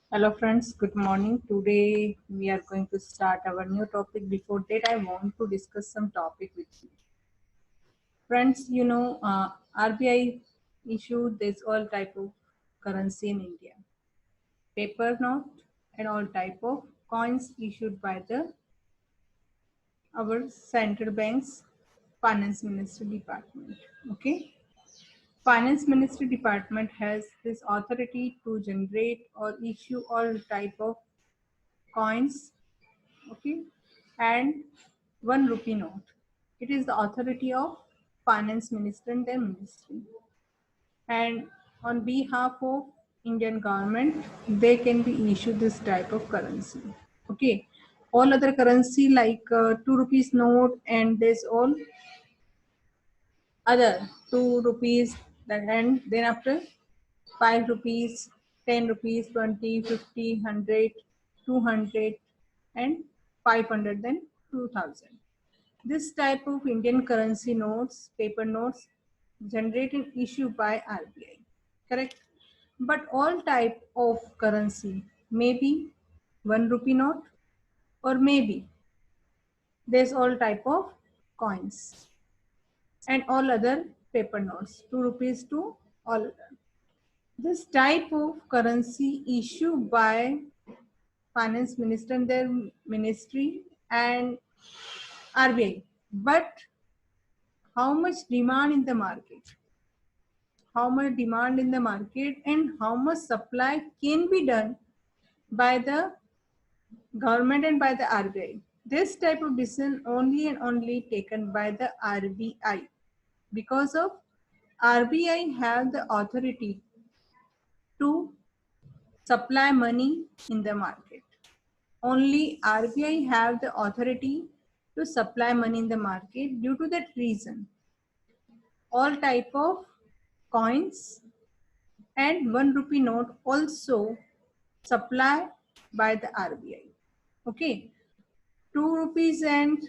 Hello friends, good morning. Today we are going to start our new topic. Before that, I want to discuss some topic with you. Friends, RBI issued this all type of currency in India. Paper note and all type of coins issued by the our central bank's finance ministry department. Okay. Finance Ministry Department has this authority to generate or issue all type of coins, okay, and 1 rupee note. It is the authority of finance minister and their ministry, and on behalf of Indian government they can be issued this type of currency. Okay, all other currency like 2 rupees note and this all other 2 rupees, and then after 5 rupees, 10 rupees, 20, 50, 100, 200, and 500, then 2000. This type of Indian currency notes, paper notes, generated issue by RBI. Correct? But all type of currency, maybe 1 rupee note, or maybe there's all type of coins and all other paper notes, 2 rupees to all other. This type of currency issued by finance minister and their ministry and RBI. But how much demand in the market? How much demand in the market and how much supply can be done by the government and by the RBI? This type of decision only and only taken by the RBI, because of RBI have the authority to supply money in the market. Only RBI have the authority to supply money in the market. Due to that reason, all type of coins and 1 rupee note also supply by the RBI. Okay, 2 rupees and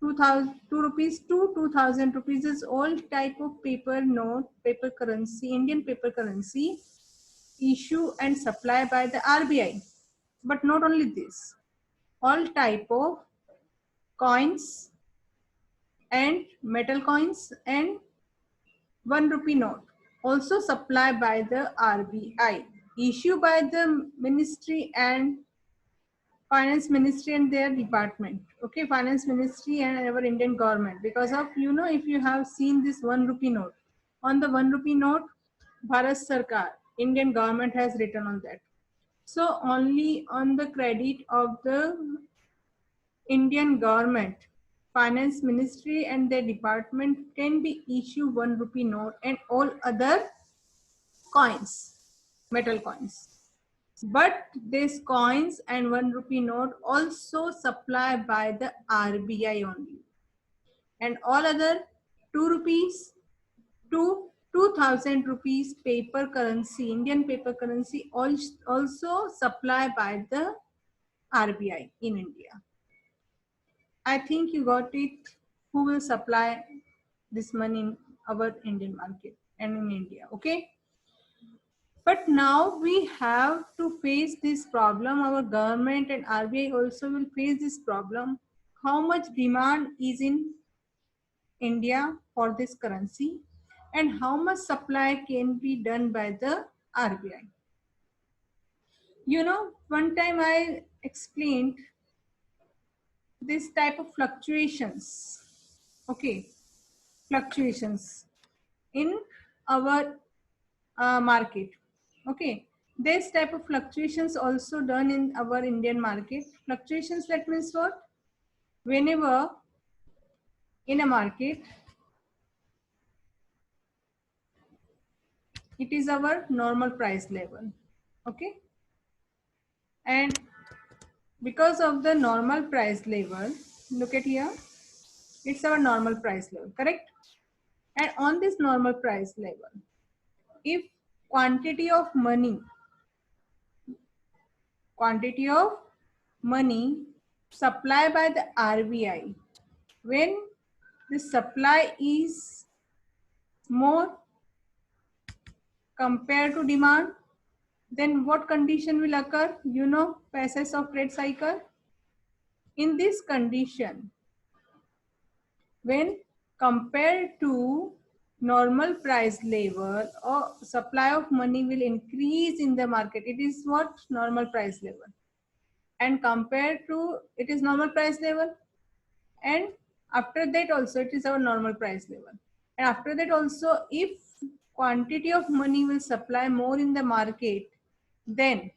2000, 2 rupees to 2000 rupees is all type of paper note, paper currency, Indian paper currency issue and supply by the RBI. But not only this, all type of coins and metal coins and 1 rupee note also supplied by the RBI, issued by the ministry and finance ministry and their department. Okay, finance ministry and our Indian government. Because of, if you have seen this 1 rupee note, on the 1 rupee note, Bharat Sarkar, Indian government has written on that. So only on the credit of the Indian government, finance ministry and their department can be issue 1 rupee note and all other coins, metal coins. But these coins and 1 rupee note also supplied by the RBI only. And all other 2 rupees to 2000 rupees paper currency, Indian paper currency also supplied by the RBI in India. I think you got it. Who will supply this money in our Indian market and in India? Okay. But now we have to face this problem. Our government and RBI also will face this problem. How much demand is in India for this currency and how much supply can be done by the RBI? One time I explained this type of fluctuations. Okay, fluctuations in our market. Okay, this type of fluctuations also done in our Indian market. Fluctuations, that means what? Whenever in a market, it is our normal price level. Okay, and because of the normal price level, look at here, it's our normal price level, correct? And on this normal price level, if quantity of money supplied by the RBI, when the supply is more compared to demand, then what condition will occur? You know, passage of trade cycle. In this condition, when compared to normal price level or supply of money will increase in the market. It is what? Normal price level. And compared to, it is normal price level. And after that also it is our normal price level. And after that also, if quantity of money will supply more in the market, then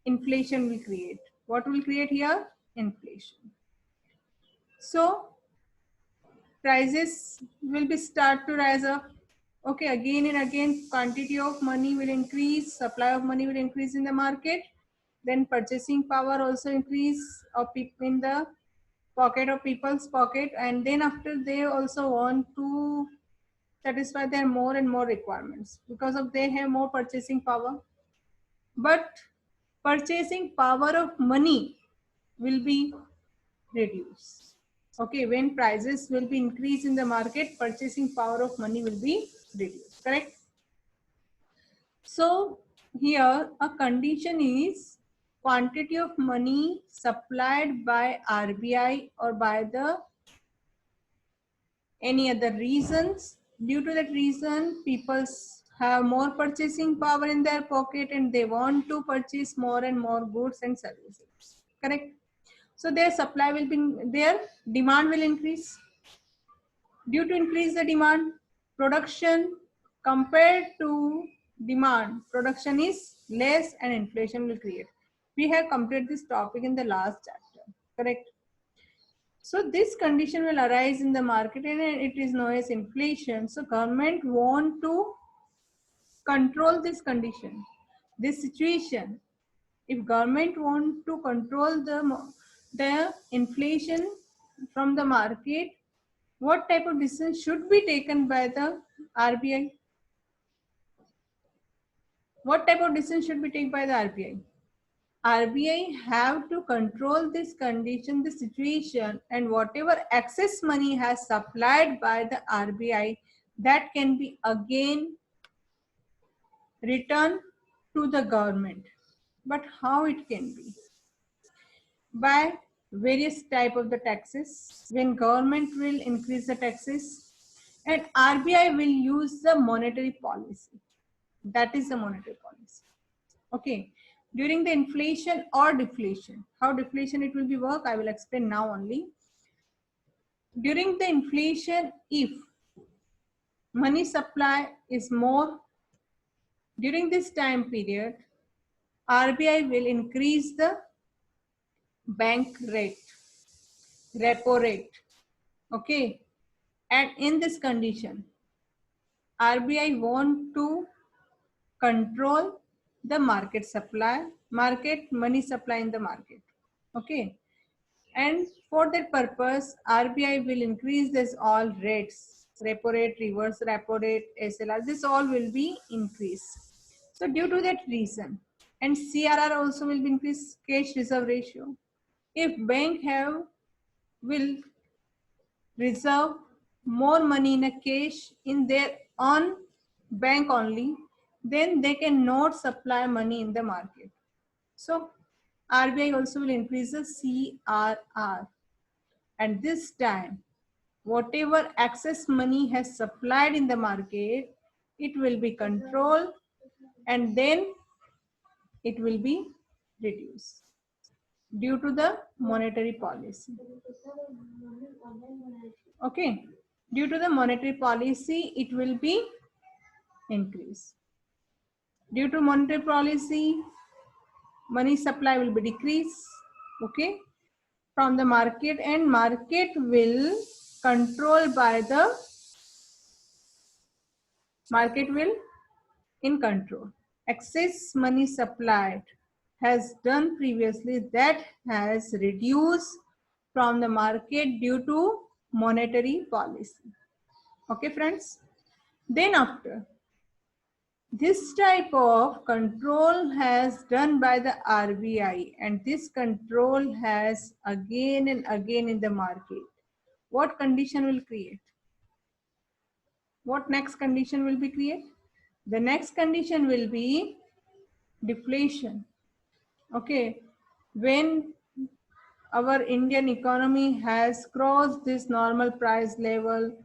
inflation will create. What will create here? Inflation. So prices will be start to rise up. Okay, again and again, quantity of money will increase, supply of money will increase in the market. Then purchasing power also increase of people in the pocket of people's pocket, and then after they also want to satisfy their more and more requirements because of they have more purchasing power. But purchasing power of money will be reduced. Okay, when prices will be increased in the market, purchasing power of money will be reduced, correct? So here a condition is quantity of money supplied by RBI or by the any other reasons. Due to that reason, people have more purchasing power in their pocket and they want to purchase more and more goods and services, correct? So their supply will be, their demand will increase. Due to increase the demand, production compared to demand, production is less and inflation will create. We have completed this topic in the last chapter, correct? So this condition will arise in the market and it is known as inflation. So government want to control this condition, this situation. If government want to control the inflation from the market, what type of decision should be taken by the RBI? What type of decision should be taken by the RBI? RBI have to control this condition, the situation, and whatever excess money has supplied by the RBI, that can be again returned to the government. But how it can be? By various type of the taxes. When government will increase the taxes, and RBI will use the monetary policy. That is the monetary policy. Okay. During the inflation or deflation, how deflation it will be work, I will explain now only. During the inflation, if money supply is more, during this time period, RBI will increase the bank rate, repo rate. Okay. And in this condition, RBI want to control the market supply, market money supply in the market. Okay. And for that purpose, RBI will increase this all rates, repo rate, reverse repo rate, SLR, this all will be increased. So due to that reason, and CRR also will be increased, cash reserve ratio. If bank will reserve more money in a cash in their own bank only, then they cannot supply money in the market. So RBI also will increase the CRR. And this time, whatever excess money has supplied in the market, it will be controlled and then it will be reduced due to the monetary policy. Okay, due to the monetary policy, it will be increased. Due to monetary policy, money supply will be decreased. Okay, from the market, and market will control by the market will in control. Excess money supplied has done previously, that has reduced from the market due to monetary policy. Okay friends, then after this type of control has done by the RBI, and this control has again and again in the market, what condition will create? What next condition will be created? The next condition will be deflation. Okay, when our Indian economy has crossed this normal price level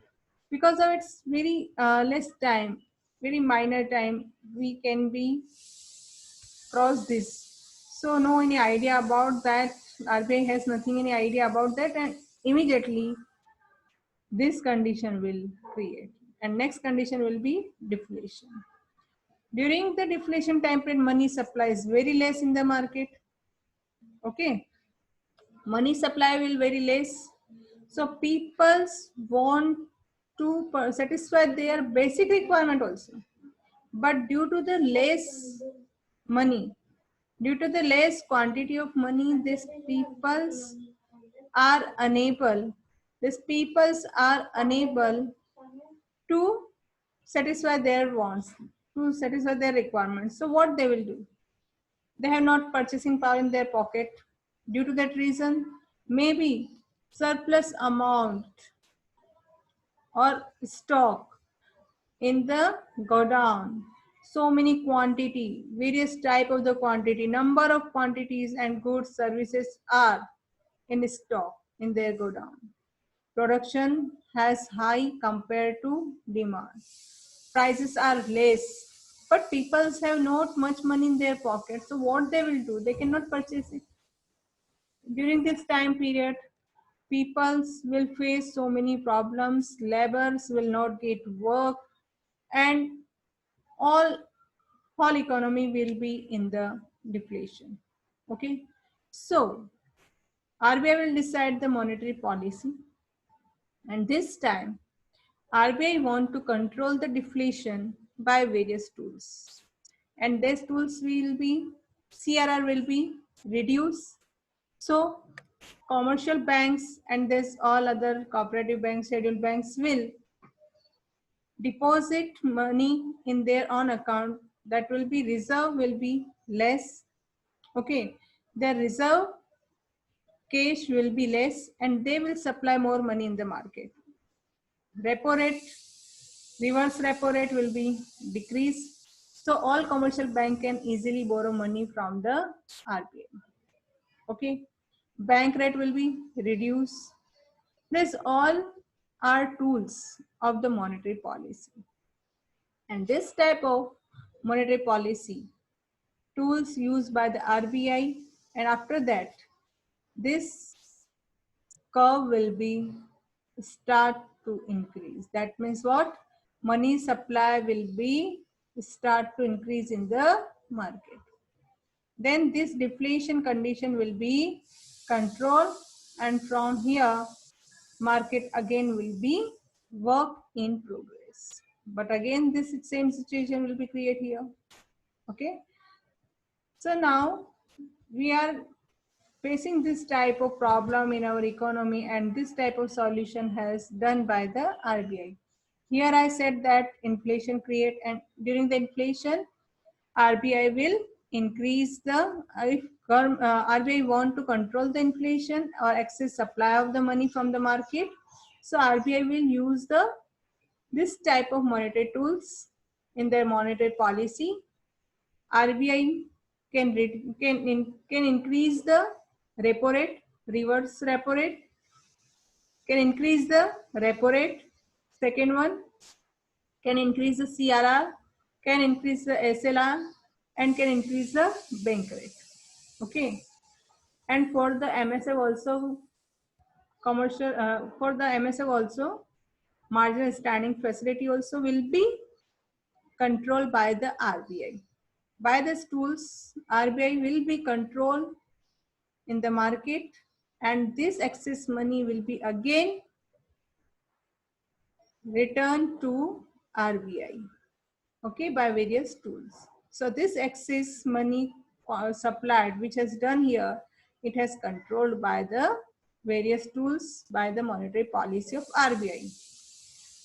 because of its very less time, very minor time, we can be cross this. So no any idea about that. RBI has nothing any idea about that, and immediately this condition will create. And next condition will be deflation. During the deflation time period, money supply is very less in the market. Okay, money supply will very less. So people want to satisfy their basic requirement also. But due to the less money, due to the less quantity of money, these peoples are unable to satisfy their wants, to satisfy their requirements. So what they will do? They have not purchasing power in their pocket. Due to that reason, maybe surplus amount or stock in the godown, so many quantity, various type of the quantity, number of quantities and goods services are in stock in their godown. Production has high compared to demand. Prices are less, but people have not much money in their pocket. So what they will do? They cannot purchase it. During this time period, peoples will face so many problems. Laborers will not get work, and all whole economy will be in the deflation. Okay, so RBI will decide the monetary policy, and this time RBI want to control the deflation by various tools, and these tools will be CRR will be reduced. So commercial banks and this all other cooperative banks, scheduled banks will deposit money in their own account. That will be reserve will be less. Okay, their reserve cash will be less, and they will supply more money in the market. Repo rate, reverse repo rate will be decreased. So all commercial bank can easily borrow money from the RBI. Okay, bank rate will be reduced. These all are tools of the monetary policy. And this type of monetary policy tools used by the RBI, and after that this curve will be start to increase. That means what? Money supply will be start to increase in the market. Then this deflation condition will be controlled, and from here market again will be work in progress. But again this same situation will be created here. Okay, so now we are facing this type of problem in our economy, and this type of solution has done by the RBI. Here I said that inflation create, and during the inflation RBI will increase the, if RBI want to control the inflation or excess supply of the money from the market, so RBI will use this type of monetary tools in their monetary policy. RBI can increase the repo rate, reverse repo rate, can increase the repo rate. Second one, can increase the CRR, can increase the SLR, and can increase the bank rate. Okay, and for the MSF also, commercial for the MSF also, margin standing facility also will be controlled by the RBI. By these tools, RBI will be controlled in the market, and this excess money will be again returned to RBI, okay, by various tools. So this excess money supplied, which has done here, it has controlled by the various tools by the monetary policy of RBI.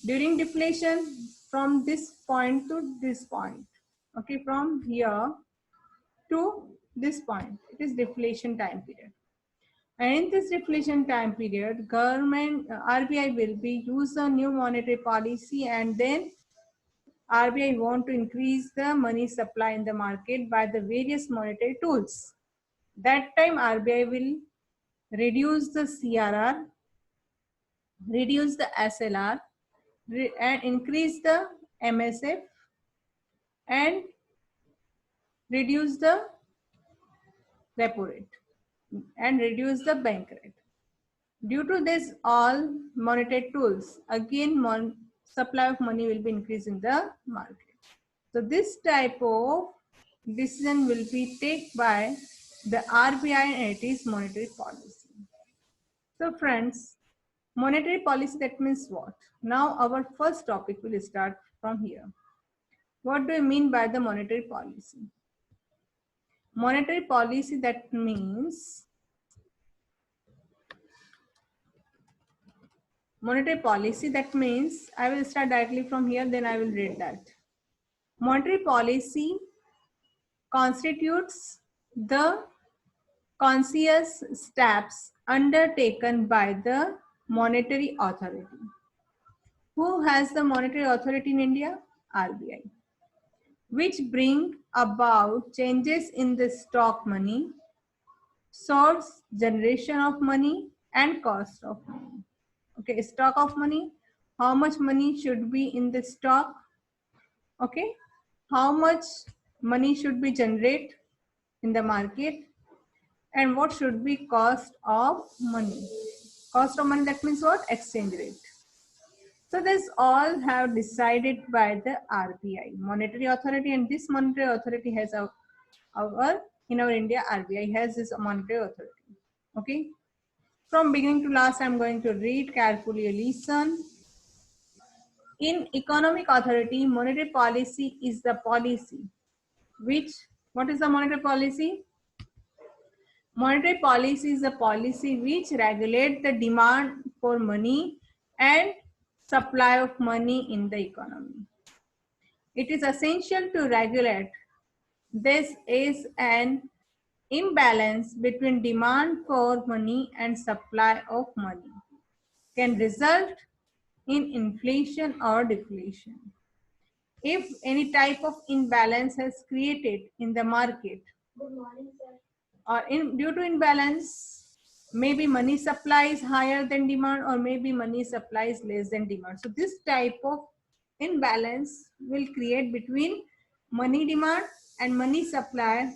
During deflation, from this point to this point, okay, from here to this point, it is deflation time period. And in this deflation time period, government RBI will be use a new monetary policy, and then RBI want to increase the money supply in the market by the various monetary tools. That time RBI will reduce the CRR, reduce the SLR, and increase the MSF, and reduce the repo rate, and reduce the bank rate. Due to this all monetary tools, again supply of money will be increased in the market. So this type of decision will be taken by the RBI and it is monetary policy. So friends, monetary policy, that means what? Now our first topic will start from here. What do you mean by the monetary policy? Monetary policy, that means monetary policy, that means I will start directly from here, then I will read that. Monetary policy constitutes the conscious steps undertaken by the monetary authority. Who has the monetary authority in India? RBI. Which bring about changes in the stock money, source, generation of money, and cost of money. Okay, stock of money, how much money should be in the stock? Okay, how much money should be generated in the market, and what should be cost of money? Cost of money, that means what? Exchange rate. So this all have decided by the RBI, monetary authority, and this monetary authority has in our India, RBI has this monetary authority. Okay, from beginning to last I'm going to read carefully, listen. In economic authority, monetary policy is the policy which, what is the monetary policy? Monetary policy is a policy which regulates the demand for money and supply of money in the economy. It is essential to regulate. This is an imbalance between demand for money and supply of money can result in inflation or deflation. If any type of imbalance has created in the market, or due to imbalance, maybe money supply is higher than demand, or maybe money supply is less than demand. So this type of imbalance will create between money demand and money supply,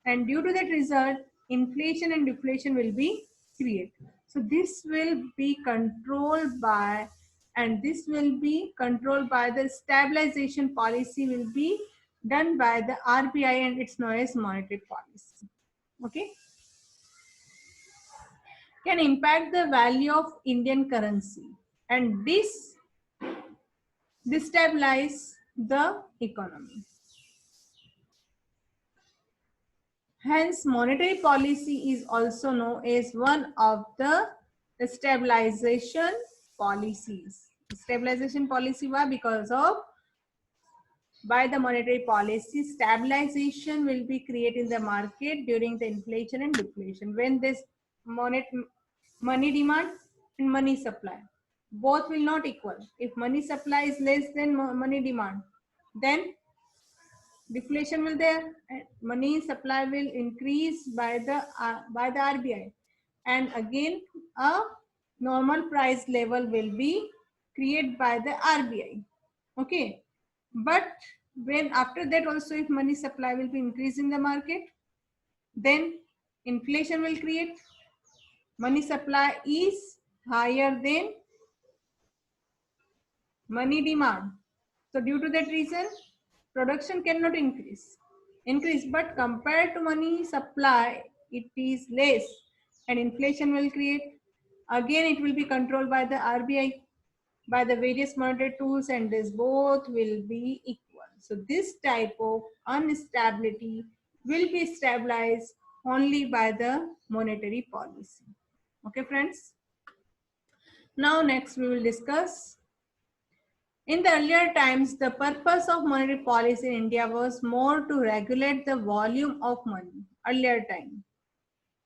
and due to that result, inflation and deflation will be created. So this will be controlled by, and this will be controlled by the stabilization policy will be done by the RBI, and it's known as monetary policy. Okay, can impact the value of Indian currency and destabilize the economy. Hence, monetary policy is also known as one of the stabilization policies. Stabilization policy, why? Because of by the monetary policy, stabilization will be created in the market during the inflation and deflation. When this money demand and money supply, both will not equal. If money supply is less than money demand, then deflation will there, and money supply will increase by the RBI, and again a normal price level will be created by the RBI. Okay, but when after that also, if money supply will be increased in the market, then inflation will create. Money supply is higher than money demand, so due to that reason, production cannot increase, but compared to money supply, it is less, and inflation will create. Again, it will be controlled by the RBI, by the various monetary tools, and this both will be equal. So this type of instability will be stabilized only by the monetary policy. Okay, friends. Now next we will discuss. In the earlier times, the purpose of monetary policy in India was more to regulate the volume of money. Earlier time.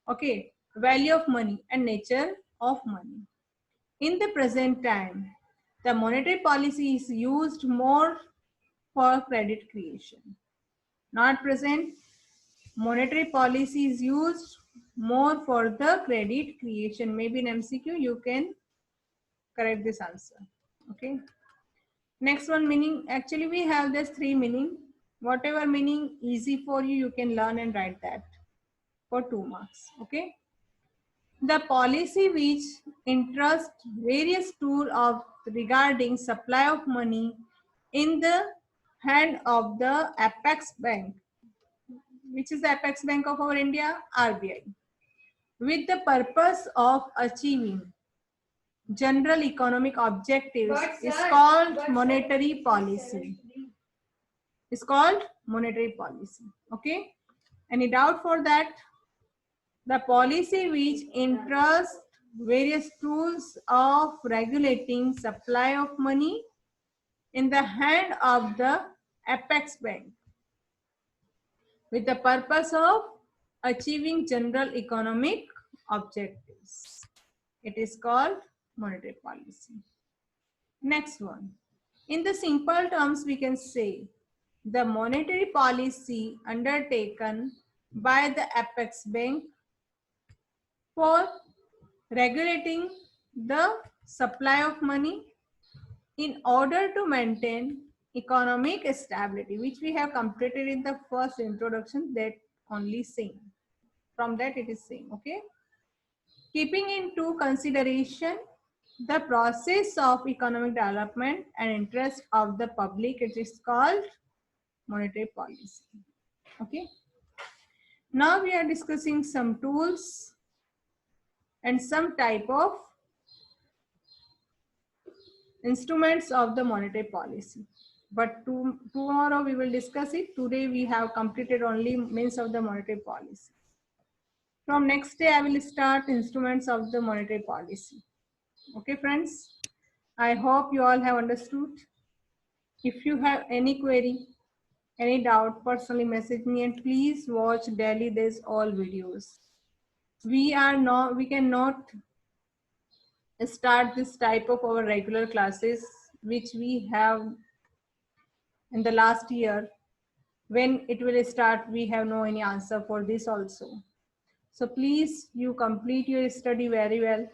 Okay, value of money and nature of money. In the present time, the monetary policy is used more for credit creation. Not present. Monetary policy is used more for the credit creation. Maybe in MCQ you can correct this answer. Okay. Next one, meaning. Actually we have this three meaning. Whatever meaning easy for you, you can learn and write that for 2 marks. Okay. The policy which entrusts various tools of regarding supply of money in the hand of the apex bank, which is the apex bank of our India, RBI, with the purpose of achieving general economic objectives is called monetary policy. It's called monetary policy. Okay. Any doubt for that? The policy which entrusts various tools of regulating supply of money in the hand of the apex bank with the purpose of achieving general economic objectives. It is called monetary policy. Next one. In the simple terms, we can say the monetary policy undertaken by the apex bank for regulating the supply of money in order to maintain economic stability, which we have completed in the first introduction, that only same. From that it is same. Okay. Keeping into consideration the process of economic development and interest of the public, it is called monetary policy. Okay. Now we are discussing some tools and some type of instruments of the monetary policy. But tomorrow we will discuss it. Today we have completed only means of the monetary policy. From next day I will start instruments of the monetary policy. Okay friends, I hope you all have understood. If you have any query, any doubt, personally message me, and please watch daily these all videos. We cannot start this type of our regular classes which we have in the last year. When it will start, we have no any answer for this also. So please, you complete your study very well.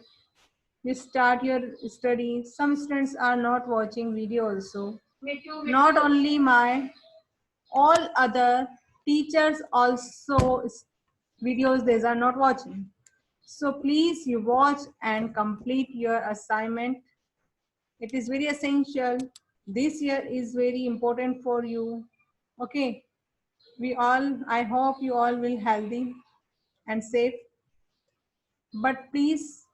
You start your study. Some students are not watching video also. Me too. Not only my, all other teachers also videos they are not watching. So please, you watch and complete your assignment. It is very essential. This year is very important for you. Okay. I hope you all will healthy and safe. But please,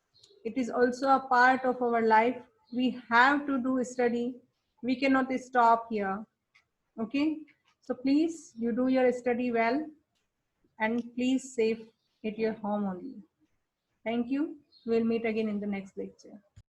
it is also a part of our life. We have to do study. We cannot stop here. Okay. So please, you do your study well, and please safe at your home only. Thank you. We'll meet again in the next lecture.